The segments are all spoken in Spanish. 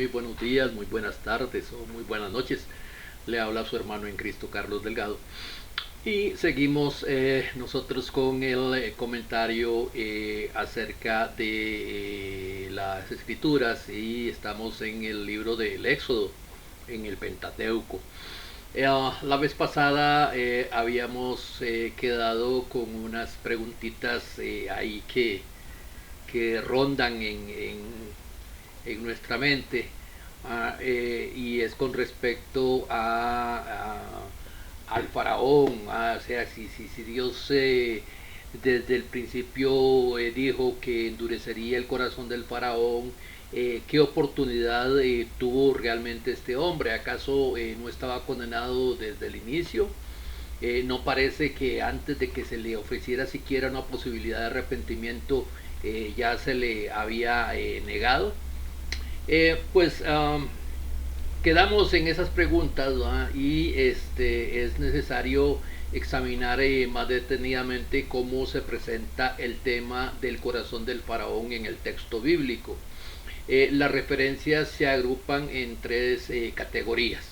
Muy buenos días, muy buenas tardes o muy buenas noches. Le habla su hermano en Cristo, Carlos Delgado. Y seguimos nosotros con el comentario acerca de las escrituras y estamos en el libro del Éxodo, en el Pentateuco. La vez pasada habíamos quedado con unas preguntitas ahí que rondan en nuestra mente, y es con respecto al faraón, o sea, si Dios desde el principio dijo que endurecería el corazón del faraón, ¿qué oportunidad tuvo realmente este hombre? ¿Acaso no estaba condenado desde el inicio? No parece que antes de que se le ofreciera siquiera una posibilidad de arrepentimiento ya se le había negado. Pues quedamos en esas preguntas, ¿verdad? Y es necesario examinar más detenidamente cómo se presenta el tema del corazón del faraón en el texto bíblico. Las referencias se agrupan en tres categorías.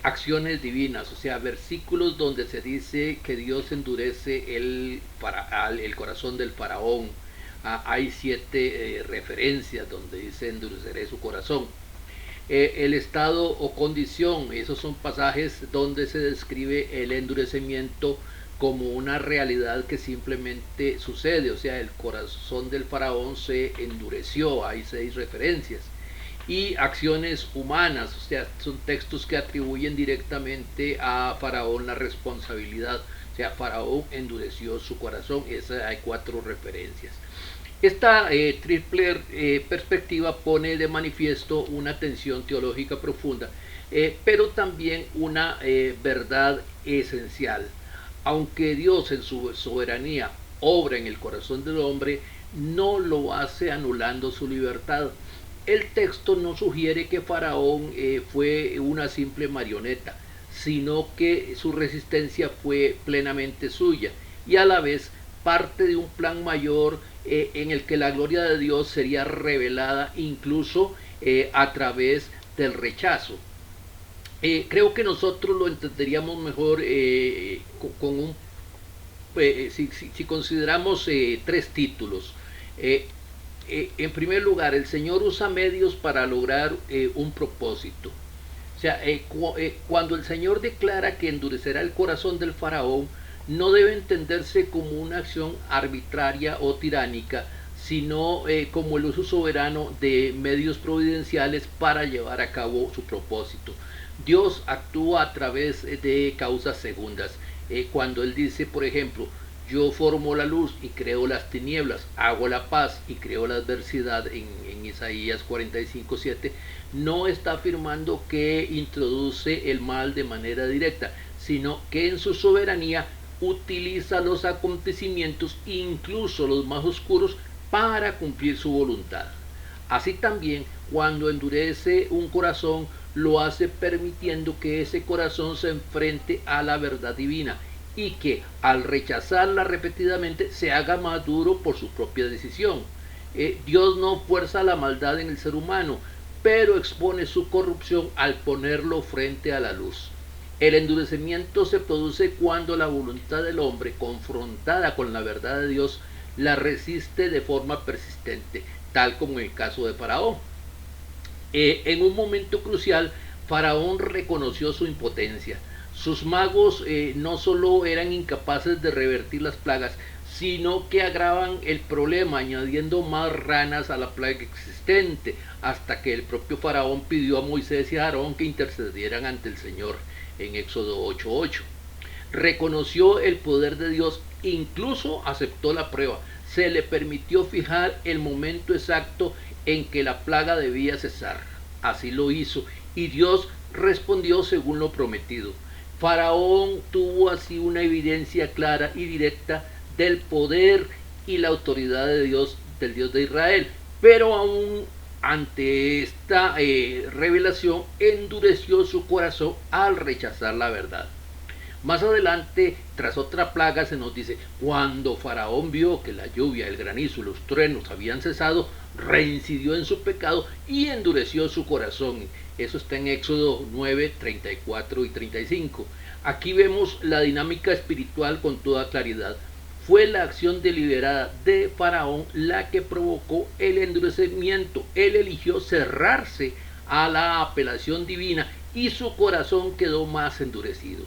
Acciones divinas, o sea, versículos donde se dice que Dios endurece el corazón del faraón. Hay 7 referencias donde dice endureceré su corazón. El estado o condición, esos son pasajes donde se describe el endurecimiento como una realidad que simplemente sucede, o sea, el corazón del faraón se endureció, hay 6 referencias. Y acciones humanas, o sea, son textos que atribuyen directamente a Faraón la responsabilidad, o sea, Faraón endureció su corazón, esa hay 4 referencias. Esta triple perspectiva pone de manifiesto una tensión teológica profunda, pero también una verdad esencial. Aunque Dios en su soberanía obra en el corazón del hombre, no lo hace anulando su libertad. El texto no sugiere que Faraón fue una simple marioneta, sino que su resistencia fue plenamente suya y a la vez parte de un plan mayor en el que la gloria de Dios sería revelada incluso a través del rechazo. Creo que nosotros lo entenderíamos mejor con un si consideramos 3 títulos. En primer lugar, el Señor usa medios para lograr un propósito. O sea, cuando el Señor declara que endurecerá el corazón del faraón, no debe entenderse como una acción arbitraria o tiránica, sino como el uso soberano de medios providenciales para llevar a cabo su propósito. Dios actúa a través de causas segundas. Cuando Él dice, por ejemplo, yo formo la luz y creo las tinieblas, hago la paz y creo la adversidad en Isaías 45:7, no está afirmando que introduce el mal de manera directa, sino que en su soberanía utiliza los acontecimientos, incluso los más oscuros, para cumplir su voluntad. Así también, cuando endurece un corazón, lo hace permitiendo que ese corazón se enfrente a la verdad divina y que al rechazarla repetidamente se haga más duro por su propia decisión. Dios no fuerza la maldad en el ser humano, pero expone su corrupción al ponerlo frente a la luz. El endurecimiento se produce cuando la voluntad del hombre, confrontada con la verdad de Dios, la resiste de forma persistente, tal como en el caso de Faraón. En un momento crucial, Faraón reconoció su impotencia. Sus magos no solo eran incapaces de revertir las plagas, sino que agravan el problema añadiendo más ranas a la plaga existente, hasta que el propio Faraón pidió a Moisés y a Aarón que intercedieran ante el Señor en Éxodo 8:8. Reconoció el poder de Dios, incluso aceptó la prueba. Se le permitió fijar el momento exacto en que la plaga debía cesar. Así lo hizo y Dios respondió según lo prometido. Faraón tuvo así una evidencia clara y directa del poder y la autoridad de Dios, del Dios de Israel, pero aún ante esta revelación endureció su corazón al rechazar la verdad. Más adelante, tras otra plaga, se nos dice, cuando Faraón vio que la lluvia, el granizo y los truenos habían cesado, reincidió en su pecado y endureció su corazón. Eso está en Éxodo 9, 34 y 35. Aquí vemos la dinámica espiritual con toda claridad. Fue la acción deliberada de Faraón la que provocó el endurecimiento. Él eligió cerrarse a la apelación divina y su corazón quedó más endurecido.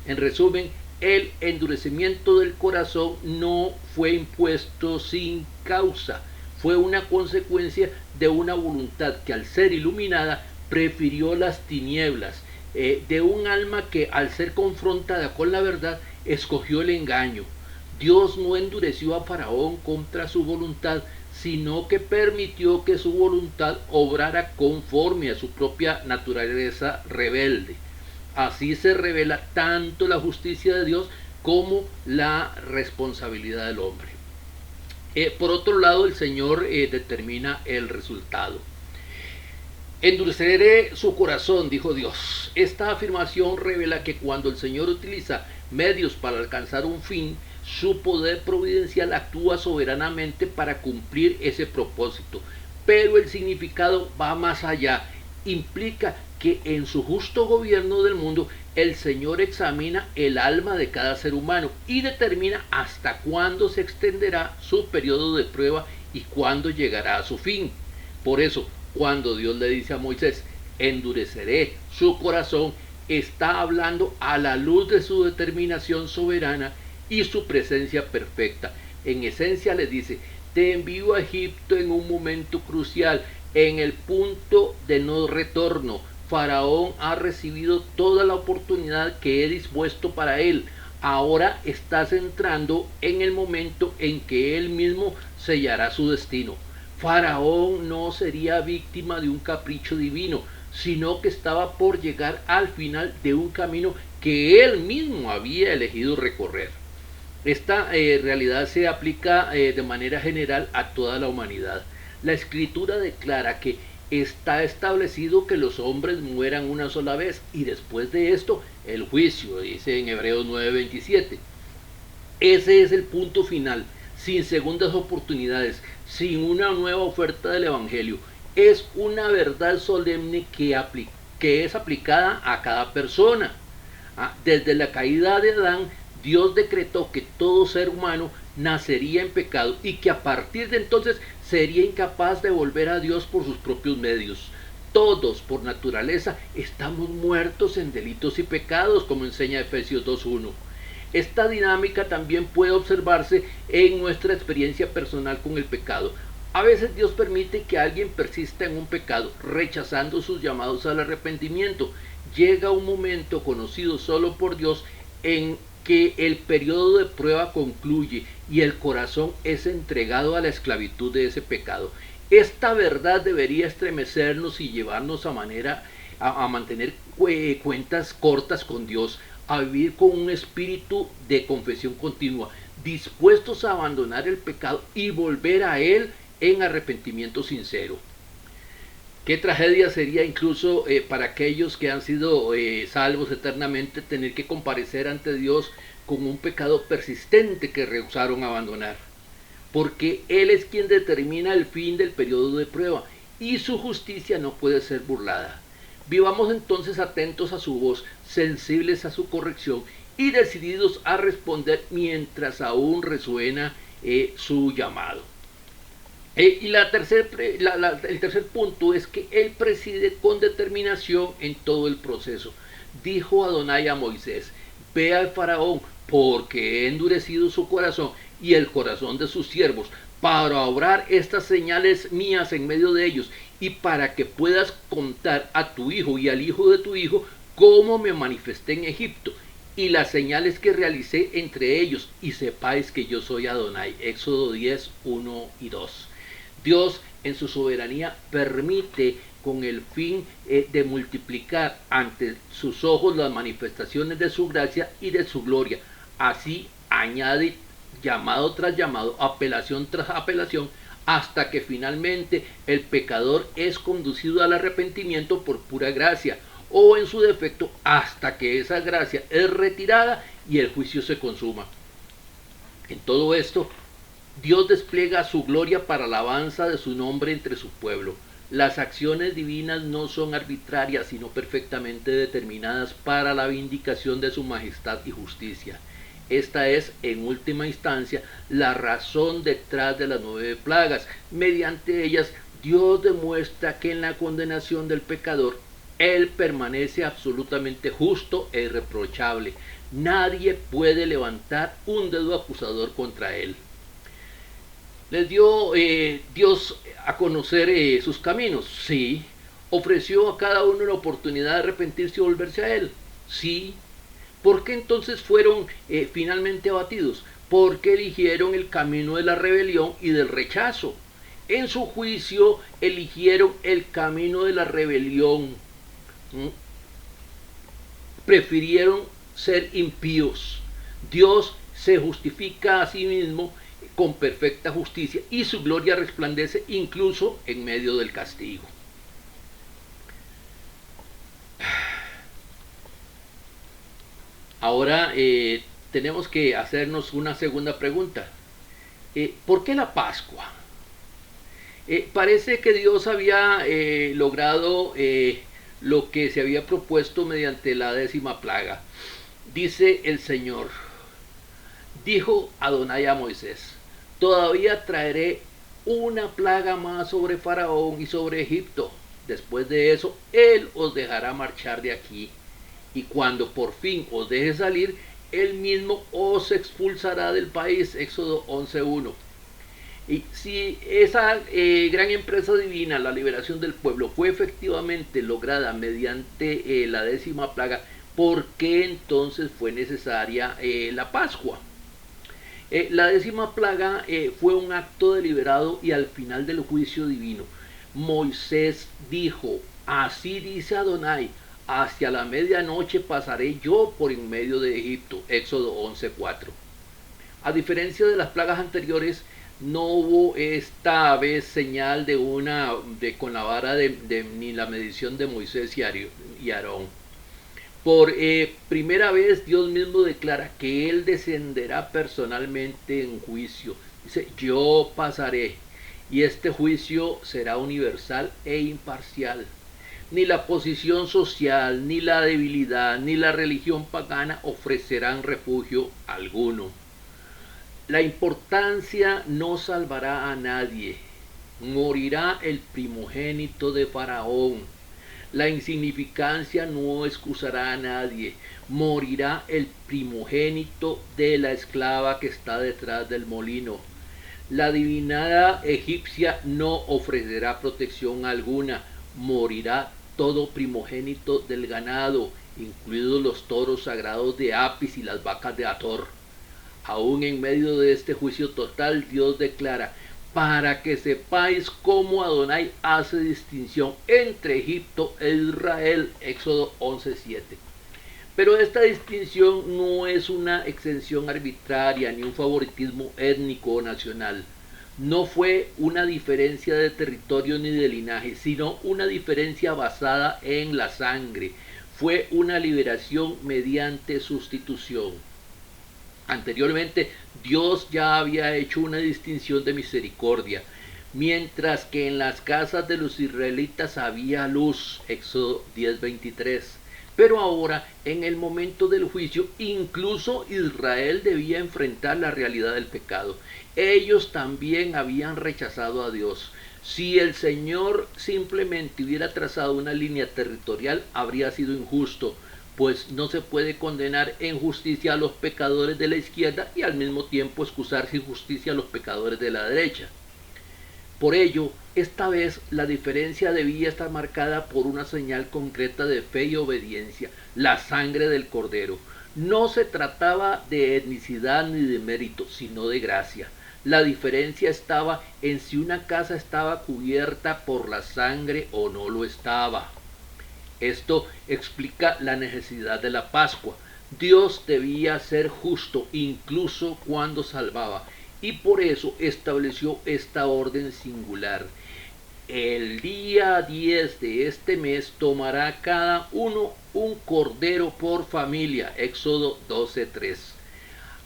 En resumen, el endurecimiento del corazón no fue impuesto sin causa, fue una consecuencia de una voluntad que al ser iluminada prefirió las tinieblas, de un alma que al ser confrontada con la verdad escogió el engaño. Dios no endureció a Faraón contra su voluntad, sino que permitió que su voluntad obrara conforme a su propia naturaleza rebelde. Así se revela tanto la justicia de Dios como la responsabilidad del hombre. Por otro lado, el Señor determina el resultado. Endureceré su corazón, dijo Dios. Esta afirmación revela que cuando el Señor utiliza medios para alcanzar un fin, su poder providencial actúa soberanamente para cumplir ese propósito. Pero el significado va más allá. Implica que en su justo gobierno del mundo, el Señor examina el alma de cada ser humano y determina hasta cuándo se extenderá su periodo de prueba y cuándo llegará a su fin. Por eso, cuando Dios le dice a Moisés, endureceré su corazón, está hablando a la luz de su determinación soberana y su presencia perfecta. En esencia le dice, te envío a Egipto en un momento crucial, en el punto de no retorno. Faraón ha recibido toda la oportunidad que he dispuesto para él. Ahora estás entrando en el momento en que él mismo sellará su destino. Faraón no sería víctima de un capricho divino, sino que estaba por llegar al final de un camino que él mismo había elegido recorrer. Esta realidad se aplica de manera general a toda la humanidad. La Escritura declara que está establecido que los hombres mueran una sola vez y después de esto el juicio, dice en Hebreos 9:27. Ese es el punto final, sin segundas oportunidades, sin una nueva oferta del Evangelio. Es una verdad solemne que es aplicada a cada persona. Desde la caída de Adán, Dios decretó que todo ser humano nacería en pecado y que a partir de entonces sería incapaz de volver a Dios por sus propios medios. Todos, por naturaleza, estamos muertos en delitos y pecados, como enseña Efesios 2:1. Esta dinámica también puede observarse en nuestra experiencia personal con el pecado. A veces Dios permite que alguien persista en un pecado, rechazando sus llamados al arrepentimiento. Llega un momento conocido solo por Dios en que el periodo de prueba concluye y el corazón es entregado a la esclavitud de ese pecado. Esta verdad debería estremecernos y llevarnos a mantener cuentas cortas con Dios, a vivir con un espíritu de confesión continua, dispuestos a abandonar el pecado y volver a él en arrepentimiento sincero. Qué tragedia sería incluso para aquellos que han sido salvos eternamente tener que comparecer ante Dios con un pecado persistente que rehusaron abandonar. Porque Él es quien determina el fin del periodo de prueba y su justicia no puede ser burlada. Vivamos entonces atentos a su voz, sensibles a su corrección y decididos a responder mientras aún resuena su llamado. Y el tercer punto es que Él preside con determinación en todo el proceso. Dijo Adonai a Moisés, ve al faraón, porque he endurecido su corazón y el corazón de sus siervos, para obrar estas señales mías en medio de ellos, y para que puedas contar a tu hijo y al hijo de tu hijo cómo me manifesté en Egipto, y las señales que realicé entre ellos, y sepáis que yo soy Adonai. Éxodo 10, 1 y 2. Dios en su soberanía permite con el fin de multiplicar ante sus ojos las manifestaciones de su gracia y de su gloria. Así añade llamado tras llamado, apelación tras apelación, hasta que finalmente el pecador es conducido al arrepentimiento por pura gracia, o en su defecto hasta que esa gracia es retirada y el juicio se consuma. En todo esto, Dios despliega su gloria para la alabanza de su nombre entre su pueblo. Las acciones divinas no son arbitrarias, sino perfectamente determinadas para la vindicación de su majestad y justicia. Esta es, en última instancia, la razón detrás de las 9 plagas. Mediante ellas, Dios demuestra que en la condenación del pecador, Él permanece absolutamente justo e irreprochable. Nadie puede levantar un dedo acusador contra Él. Les dio Dios a conocer sus caminos, sí. Ofreció a cada uno la oportunidad de arrepentirse y volverse a Él, sí. ¿Por qué entonces fueron finalmente abatidos? Porque eligieron el camino de la rebelión y del rechazo. En su juicio eligieron el camino de la rebelión. Prefirieron ser impíos. Dios se justifica a sí mismo con perfecta justicia y su gloria resplandece incluso en medio del castigo. Ahora tenemos que hacernos una segunda pregunta. ¿Por qué la Pascua? Parece que Dios había logrado lo que se había propuesto mediante la 10ª plaga. Dice el Señor, dijo Adonai a Moisés, todavía traeré una plaga más sobre Faraón y sobre Egipto. Después de eso, Él os dejará marchar de aquí. Y cuando por fin os deje salir, Él mismo os expulsará del país. Éxodo 11:1. Y si esa gran empresa divina, la liberación del pueblo, fue efectivamente lograda mediante la 10ª plaga, ¿por qué entonces fue necesaria la Pascua? La 10ª plaga fue un acto deliberado y al final del juicio divino. Moisés dijo, así dice Adonai, hacia la medianoche pasaré yo por en medio de Egipto. Éxodo 11:4. A diferencia de las plagas anteriores, no hubo esta vez señal con la vara ni la medición de Moisés y Aarón. Por primera vez Dios mismo declara que Él descenderá personalmente en juicio. Dice, yo pasaré y este juicio será universal e imparcial. Ni la posición social, ni la debilidad, ni la religión pagana ofrecerán refugio alguno. La importancia no salvará a nadie. Morirá el primogénito de Faraón. La insignificancia no excusará a nadie. Morirá el primogénito de la esclava que está detrás del molino. La divinidad egipcia no ofrecerá protección alguna. Morirá todo primogénito del ganado, incluidos los toros sagrados de Apis y las vacas de Hathor. Aún en medio de este juicio total, Dios declara, para que sepáis cómo Adonai hace distinción entre Egipto e Israel. Éxodo 11:7. Pero esta distinción no es una exención arbitraria ni un favoritismo étnico o nacional. No fue una diferencia de territorio ni de linaje, sino una diferencia basada en la sangre. Fue una liberación mediante sustitución. Anteriormente, Dios ya había hecho una distinción de misericordia, mientras que en las casas de los israelitas había luz. Éxodo 10:23. Pero ahora, en el momento del juicio, incluso Israel debía enfrentar la realidad del pecado. Ellos también habían rechazado a Dios. Si el Señor simplemente hubiera trazado una línea territorial, habría sido injusto, pues no se puede condenar en justicia a los pecadores de la izquierda y al mismo tiempo excusar sin justicia a los pecadores de la derecha. Por ello, esta vez la diferencia debía estar marcada por una señal concreta de fe y obediencia, la sangre del Cordero. No se trataba de etnicidad ni de mérito, sino de gracia. La diferencia estaba en si una casa estaba cubierta por la sangre o no lo estaba. Esto explica la necesidad de la Pascua. Dios debía ser justo incluso cuando salvaba, y por eso estableció esta orden singular. el día 10 de este mes tomará cada uno un cordero por familia. Éxodo 12:3.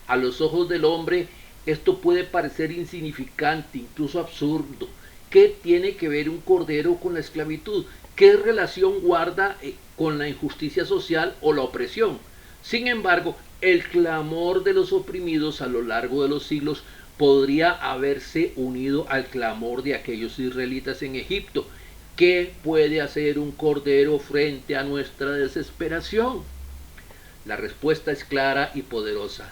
A los ojos del hombre esto puede parecer insignificante, incluso absurdo. ¿Qué tiene que ver un cordero con la esclavitud? ¿Qué relación guarda con la injusticia social o la opresión? Sin embargo, el clamor de los oprimidos a lo largo de los siglos podría haberse unido al clamor de aquellos israelitas en Egipto. ¿Qué puede hacer un cordero frente a nuestra desesperación? La respuesta es clara y poderosa.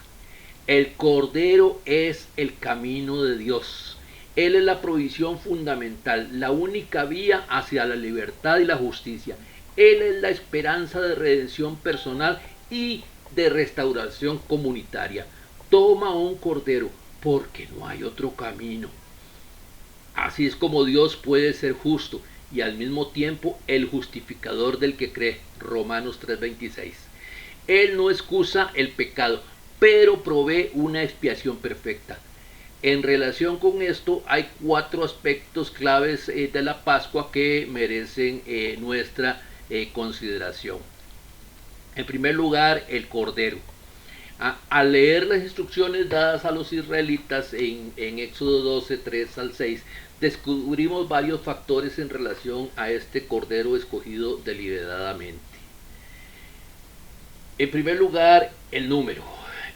El cordero es el camino de Dios. Él es la provisión fundamental, la única vía hacia la libertad y la justicia. Él es la esperanza de redención personal y de restauración comunitaria. Toma un cordero, porque no hay otro camino. Así es como Dios puede ser justo y al mismo tiempo el justificador del que cree. Romanos 3:26. Él no excusa el pecado, pero provee una expiación perfecta. En relación con esto hay 4 aspectos claves de la Pascua que merecen nuestra consideración. En primer lugar, el cordero. Al leer las instrucciones dadas a los israelitas en Éxodo 12, 3 al 6, descubrimos varios factores en relación a este cordero escogido deliberadamente. En primer lugar, el número.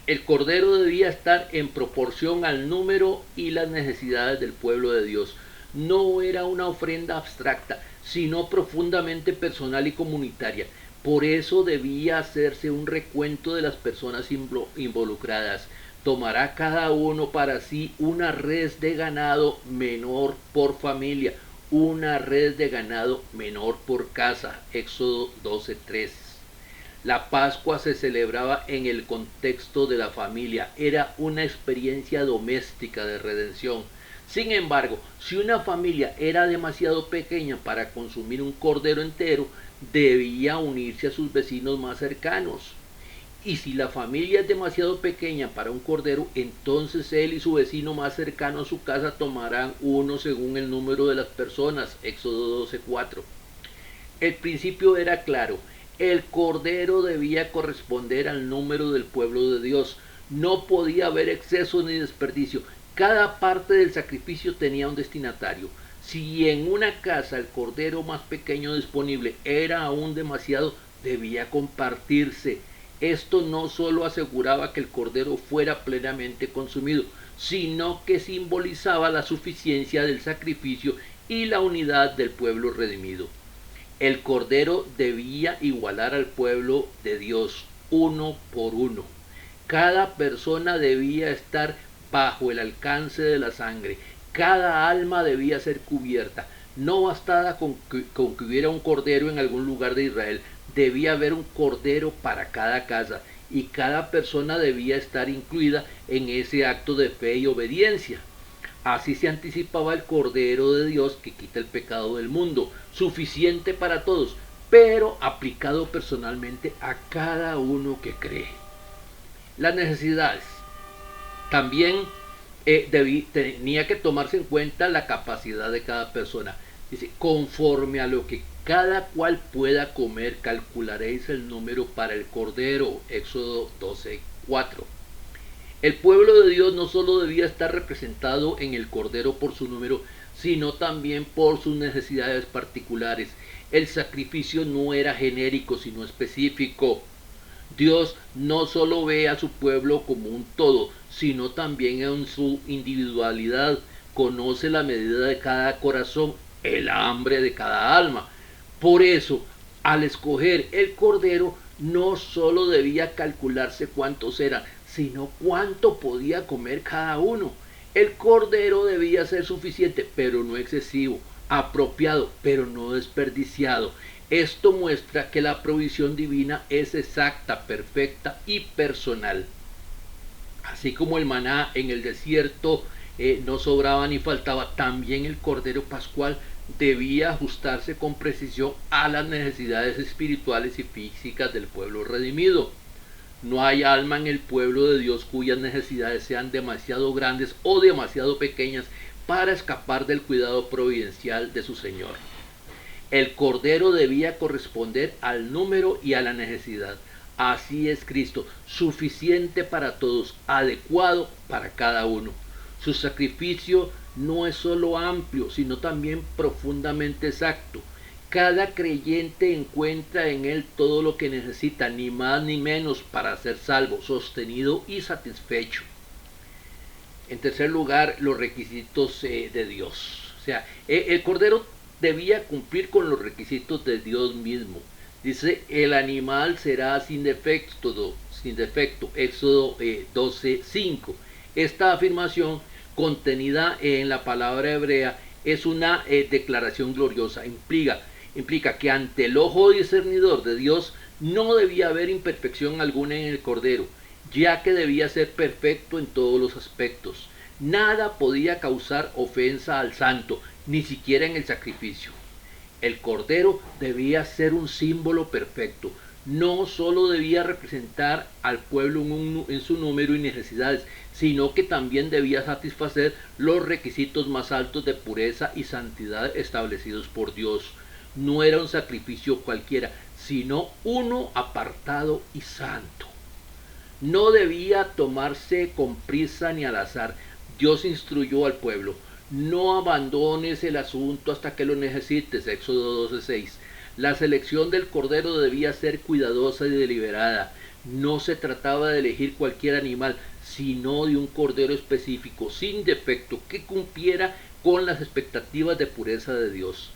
El cordero debía estar en proporción al número y las necesidades del pueblo de Dios. No era una ofrenda abstracta, sino profundamente personal y comunitaria. Por eso debía hacerse un recuento de las personas involucradas. Tomará cada uno para sí una res de ganado menor por familia, una res de ganado menor por casa. Éxodo 12:3. La Pascua se celebraba en el contexto de la familia. Era una experiencia doméstica de redención. Sin embargo, si una familia era demasiado pequeña para consumir un cordero entero, debía unirse a sus vecinos más cercanos. Y si la familia es demasiado pequeña para un cordero, entonces él y su vecino más cercano a su casa tomarán uno según el número de las personas. Éxodo 12:4. El principio era claro. El cordero debía corresponder al número del pueblo de Dios. No podía haber exceso ni desperdicio. Cada parte del sacrificio tenía un destinatario. Si en una casa el cordero más pequeño disponible era aún demasiado, debía compartirse. Esto no solo aseguraba que el cordero fuera plenamente consumido, sino que simbolizaba la suficiencia del sacrificio y la unidad del pueblo redimido. El cordero debía igualar al pueblo de Dios, uno por uno. Cada persona debía estar bajo el alcance de la sangre. Cada alma debía ser cubierta. No bastaba con que hubiera un cordero en algún lugar de Israel. Debía haber un cordero para cada casa y cada persona debía estar incluida en ese acto de fe y obediencia. Así se anticipaba el Cordero de Dios que quita el pecado del mundo, suficiente para todos, pero aplicado personalmente a cada uno que cree. Las necesidades. También tenía que tomarse en cuenta la capacidad de cada persona. Dice, conforme a lo que cada cual pueda comer, calcularéis el número para el Cordero. Éxodo 12:4. El pueblo de Dios no solo debía estar representado en el Cordero por su número, sino también por sus necesidades particulares. El sacrificio no era genérico, sino específico. Dios no solo ve a su pueblo como un todo, sino también en su individualidad. Conoce la medida de cada corazón, el hambre de cada alma. Por eso, al escoger el Cordero, no solo debía calcularse cuántos eran, sino cuánto podía comer cada uno. El cordero debía ser suficiente, pero no excesivo, apropiado, pero no desperdiciado. Esto muestra que la provisión divina es exacta, perfecta y personal. Así como el maná en el desierto no sobraba ni faltaba, también el cordero pascual debía ajustarse con precisión a las necesidades espirituales y físicas del pueblo redimido. No hay alma en el pueblo de Dios cuyas necesidades sean demasiado grandes o demasiado pequeñas para escapar del cuidado providencial de su Señor. El cordero debía corresponder al número y a la necesidad. Así es Cristo, suficiente para todos, adecuado para cada uno. Su sacrificio no es solo amplio, sino también profundamente exacto. Cada creyente encuentra en él todo lo que necesita, ni más ni menos, para ser salvo, sostenido y satisfecho. En tercer lugar, los requisitos de Dios. O sea, el Cordero debía cumplir con los requisitos de Dios mismo. Dice, el animal será sin defecto, Éxodo 12:5. Esta afirmación contenida en la palabra hebrea es una declaración gloriosa. Implica que ante el ojo discernidor de Dios no debía haber imperfección alguna en el Cordero, ya que debía ser perfecto en todos los aspectos. Nada podía causar ofensa al santo, ni siquiera en el sacrificio. El Cordero debía ser un símbolo perfecto. No solo debía representar al pueblo en su número y necesidades, sino que también debía satisfacer los requisitos más altos de pureza y santidad establecidos por Dios. No era un sacrificio cualquiera, sino uno apartado y santo. No debía tomarse con prisa ni al azar. Dios instruyó al pueblo: no abandones el asunto hasta que lo necesites. Éxodo 12:6. La selección del cordero debía ser cuidadosa y deliberada. No se trataba de elegir cualquier animal, sino de un cordero específico, sin defecto, que cumpliera con las expectativas de pureza de Dios.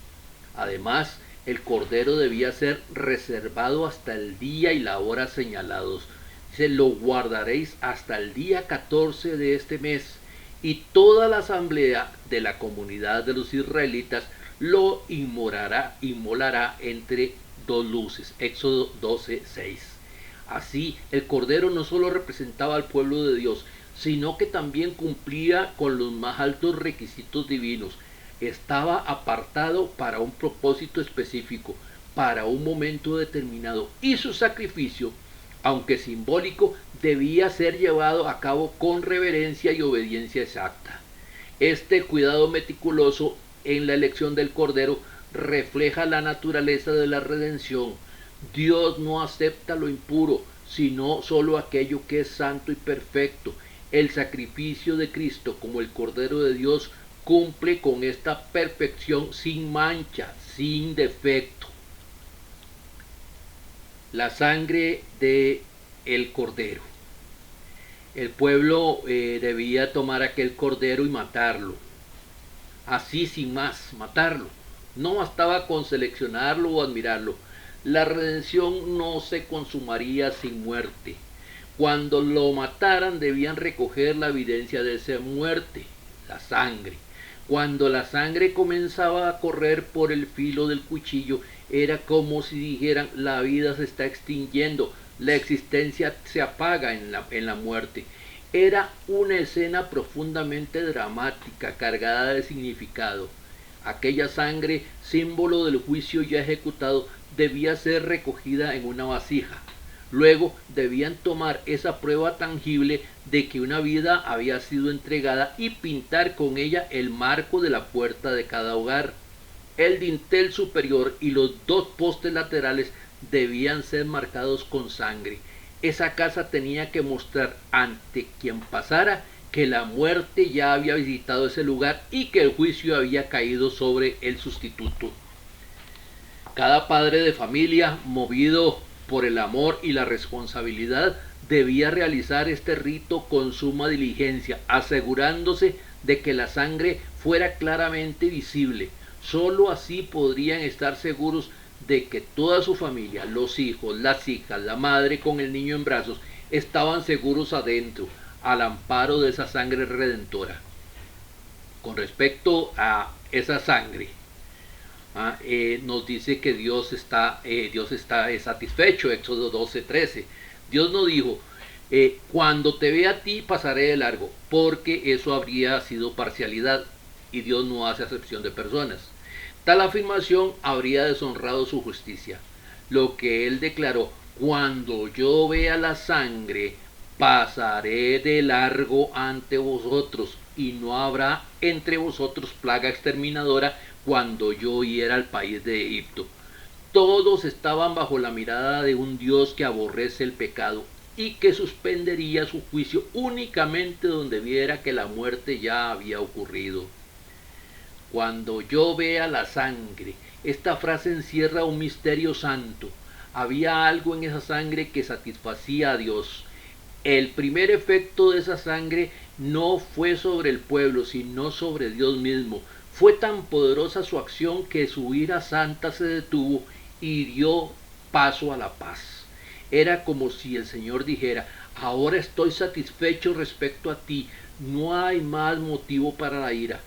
Además, el cordero debía ser reservado hasta el día y la hora señalados. Dice, lo guardaréis hasta el día 14 de este mes, y toda la asamblea de la comunidad de los israelitas lo inmolará entre dos luces. Éxodo 12:6. Así, el cordero no solo representaba al pueblo de Dios, sino que también cumplía con los más altos requisitos divinos. Estaba apartado para un propósito específico, para un momento determinado, y su sacrificio, aunque simbólico, debía ser llevado a cabo con reverencia y obediencia exacta. Este cuidado meticuloso en la elección del Cordero refleja la naturaleza de la redención. Dios no acepta lo impuro, sino solo aquello que es santo y perfecto. El sacrificio de Cristo como el Cordero de Dios cumple con esta perfección sin mancha, sin defecto. La sangre de el cordero. El pueblo debía tomar aquel cordero y matarlo. Así sin más, matarlo. No bastaba con seleccionarlo o admirarlo. La redención no se consumaría sin muerte. Cuando lo mataran debían recoger la evidencia de esa muerte, la sangre. Cuando la sangre comenzaba a correr por el filo del cuchillo, era como si dijeran: la vida se está extinguiendo, la existencia se apaga en la muerte. Era una escena profundamente dramática, cargada de significado. Aquella sangre, símbolo del juicio ya ejecutado, debía ser recogida en una vasija. Luego debían tomar esa prueba tangible de que una vida había sido entregada y pintar con ella el marco de la puerta de cada hogar. El dintel superior y los dos postes laterales debían ser marcados con sangre. Esa casa tenía que mostrar ante quien pasara que la muerte ya había visitado ese lugar y que el juicio había caído sobre el sustituto. Cada padre de familia, movido por el amor y la responsabilidad, debía realizar este rito con suma diligencia, asegurándose de que la sangre fuera claramente visible. Sólo así podrían estar seguros de que toda su familia, los hijos, las hijas, la madre con el niño en brazos, estaban seguros adentro, al amparo de esa sangre redentora. Con respecto a esa sangre, nos dice que Dios está satisfecho. Éxodo 12:13. Dios no dijo: cuando te vea a ti pasaré de largo, porque eso habría sido parcialidad, y Dios no hace acepción de personas. Tal afirmación habría deshonrado su justicia. Lo que él declaró: cuando yo vea la sangre, pasaré de largo ante vosotros, y no habrá entre vosotros plaga exterminadora cuando yo hiera al país de Egipto. Todos estaban bajo la mirada de un Dios que aborrece el pecado y que suspendería su juicio únicamente donde viera que la muerte ya había ocurrido. Cuando yo vea la sangre, esta frase encierra un misterio santo. Había algo en esa sangre que satisfacía a Dios. El primer efecto de esa sangre no fue sobre el pueblo, sino sobre Dios mismo. Fue tan poderosa su acción que su ira santa se detuvo y dio paso a la paz. Era como si el Señor dijera: ahora estoy satisfecho respecto a ti, no hay más motivo para la ira.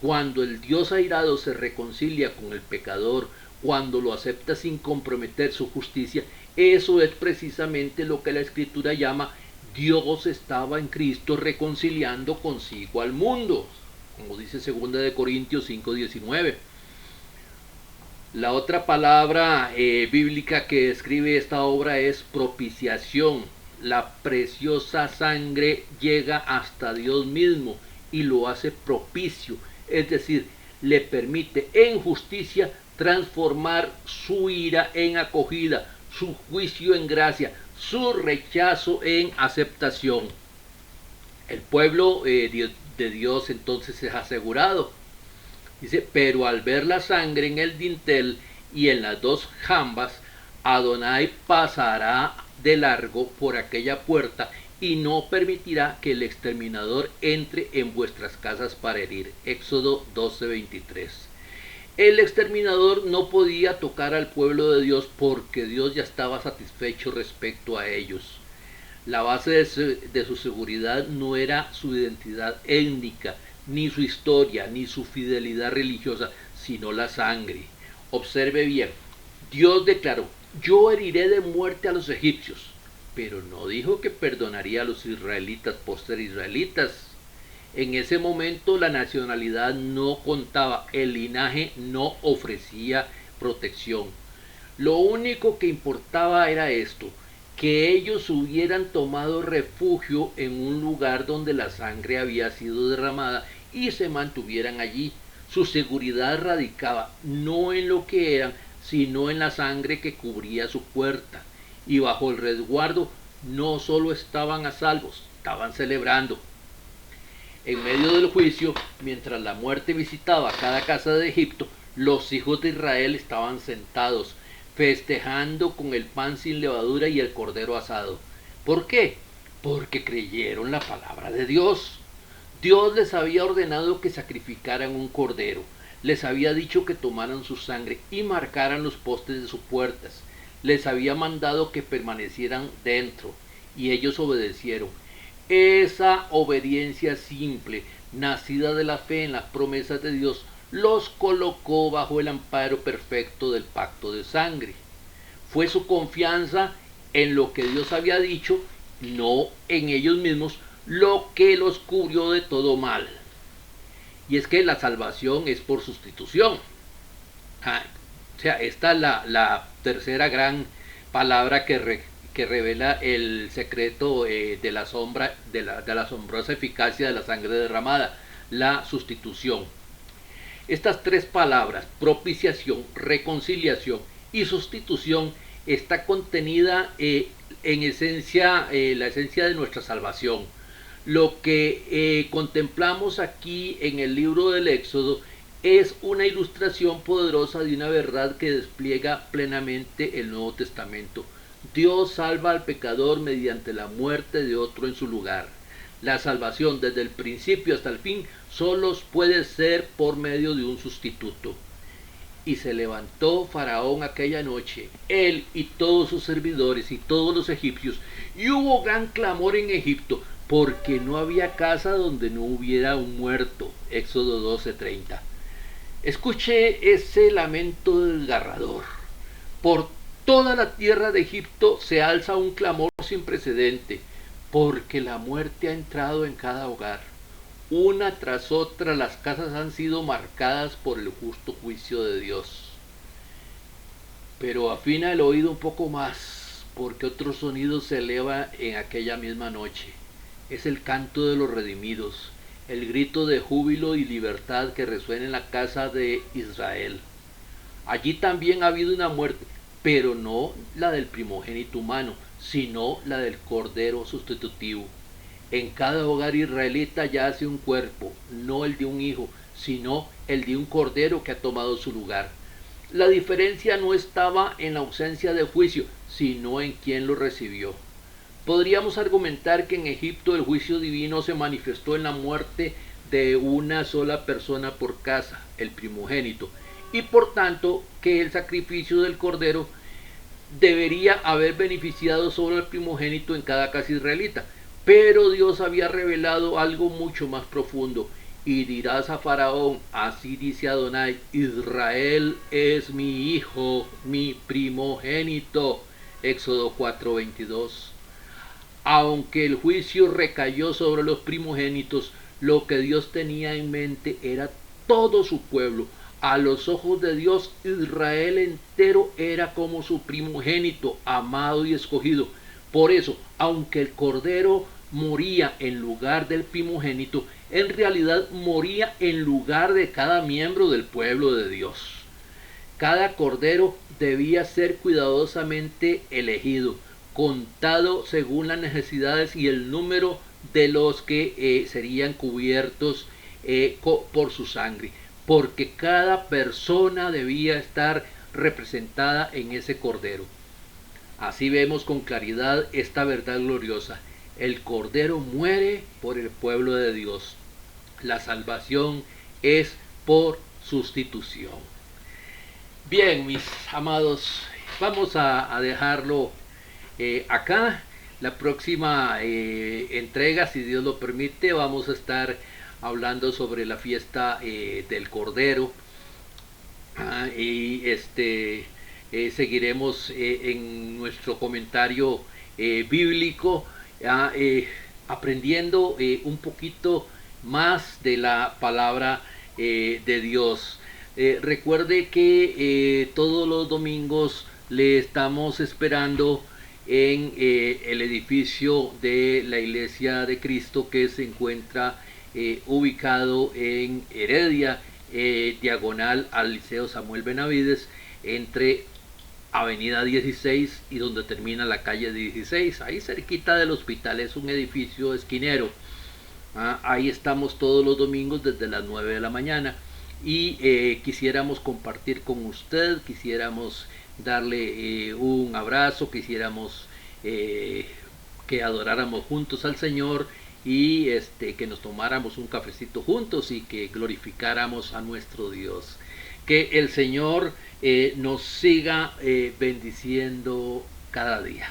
Cuando el Dios airado se reconcilia con el pecador, cuando lo acepta sin comprometer su justicia, eso es precisamente lo que la Escritura llama: Dios estaba en Cristo reconciliando consigo al mundo, como dice 2 Corintios 5:19. La otra palabra bíblica que describe esta obra es propiciación. La preciosa sangre llega hasta Dios mismo y lo hace propicio, es decir, le permite en justicia transformar su ira en acogida, su juicio en gracia, su rechazo en aceptación. El pueblo de Dios entonces es asegurado. Dice: pero al ver la sangre en el dintel y en las dos jambas, Adonai pasará de largo por aquella puerta y no permitirá que el exterminador entre en vuestras casas para herir. Éxodo 12:23. El exterminador no podía tocar al pueblo de Dios porque Dios ya estaba satisfecho respecto a ellos. La base de su seguridad no era su identidad étnica, ni su historia, ni su fidelidad religiosa, sino la sangre. Observe bien, Dios declaró: yo heriré de muerte a los egipcios, pero no dijo que perdonaría a los israelitas por ser israelitas. En ese momento la nacionalidad no contaba, el linaje no ofrecía protección. Lo único que importaba era esto: que ellos hubieran tomado refugio en un lugar donde la sangre había sido derramada y se mantuvieran allí. Su seguridad radicaba no en lo que eran, sino en la sangre que cubría su puerta. Y bajo el resguardo no solo estaban a salvo, estaban celebrando. En medio del juicio, mientras la muerte visitaba cada casa de Egipto, los hijos de Israel estaban sentados, festejando con el pan sin levadura y el cordero asado. ¿Por qué? Porque creyeron la palabra de Dios. Dios les había ordenado que sacrificaran un cordero, les había dicho que tomaran su sangre y marcaran los postes de sus puertas, les había mandado que permanecieran dentro, y ellos obedecieron. Esa obediencia simple, nacida de la fe en las promesas de Dios, los colocó bajo el amparo perfecto del pacto de sangre. Fue su confianza en lo que Dios había dicho, no en ellos mismos, lo que los cubrió de todo mal. Y es que la salvación es por sustitución. O sea, esta es la tercera gran palabra que revela el secreto de la asombrosa eficacia de la sangre derramada: la sustitución. Estas tres palabras, propiciación, reconciliación y sustitución, está contenida en esencia, la esencia de nuestra salvación. Lo que contemplamos aquí en el libro del Éxodo es una ilustración poderosa de una verdad que despliega plenamente el Nuevo Testamento. Dios salva al pecador mediante la muerte de otro en su lugar. La salvación desde el principio hasta el fin solo puede ser por medio de un sustituto. Y se levantó Faraón aquella noche, él y todos sus servidores y todos los egipcios, y hubo gran clamor en Egipto, porque no había casa donde no hubiera un muerto. Éxodo 12:30. Escuche ese lamento desgarrador. Por toda la tierra de Egipto se alza un clamor sin precedente, porque la muerte ha entrado en cada hogar. Una tras otra las casas han sido marcadas por el justo juicio de Dios. Pero afina el oído un poco más, porque otro sonido se eleva en aquella misma noche. Es el canto de los redimidos, el grito de júbilo y libertad que resuena en la casa de Israel. Allí también ha habido una muerte, pero no la del primogénito humano, sino la del cordero sustitutivo. En cada hogar israelita yace un cuerpo, no el de un hijo, sino el de un cordero que ha tomado su lugar. La diferencia no estaba en la ausencia de juicio, sino en quien lo recibió. Podríamos argumentar que en Egipto el juicio divino se manifestó en la muerte de una sola persona por casa, el primogénito, y por tanto que el sacrificio del cordero debería haber beneficiado solo al primogénito en cada casa israelita. Pero Dios había revelado algo mucho más profundo. Y dirás a Faraón, así dice Adonai, Israel es mi hijo, mi primogénito. Éxodo 4:22. Aunque el juicio recayó sobre los primogénitos, lo que Dios tenía en mente era todo su pueblo. A los ojos de Dios, Israel entero era como su primogénito, amado y escogido. Por eso, aunque el cordero moría en lugar del primogénito, en realidad moría en lugar de cada miembro del pueblo de Dios. Cada cordero debía ser cuidadosamente elegido, contado según las necesidades y el número de los que serían cubiertos por su sangre, porque cada persona debía estar representada en ese cordero. Así vemos con claridad esta verdad gloriosa. El cordero muere por el pueblo de Dios. La salvación es por sustitución. Bien, mis amados, vamos a dejarlo acá. La próxima entrega, si Dios lo permite, vamos a estar hablando sobre la fiesta del Cordero. Y seguiremos en nuestro comentario bíblico, aprendiendo un poquito más de la palabra de Dios. Recuerde que todos los domingos le estamos esperando en el edificio de la Iglesia de Cristo, que se encuentra ubicado en Heredia, diagonal al Liceo Samuel Benavides, entre Avenida 16 y donde termina la calle 16, ahí cerquita del hospital. Es un edificio esquinero. Ahí estamos todos los domingos desde las 9 de la mañana y quisiéramos compartir con usted, quisiéramos darle un abrazo, quisiéramos que adoráramos juntos al Señor y que nos tomáramos un cafecito juntos y que glorificáramos a nuestro Dios. Que el Señor nos siga bendiciendo cada día.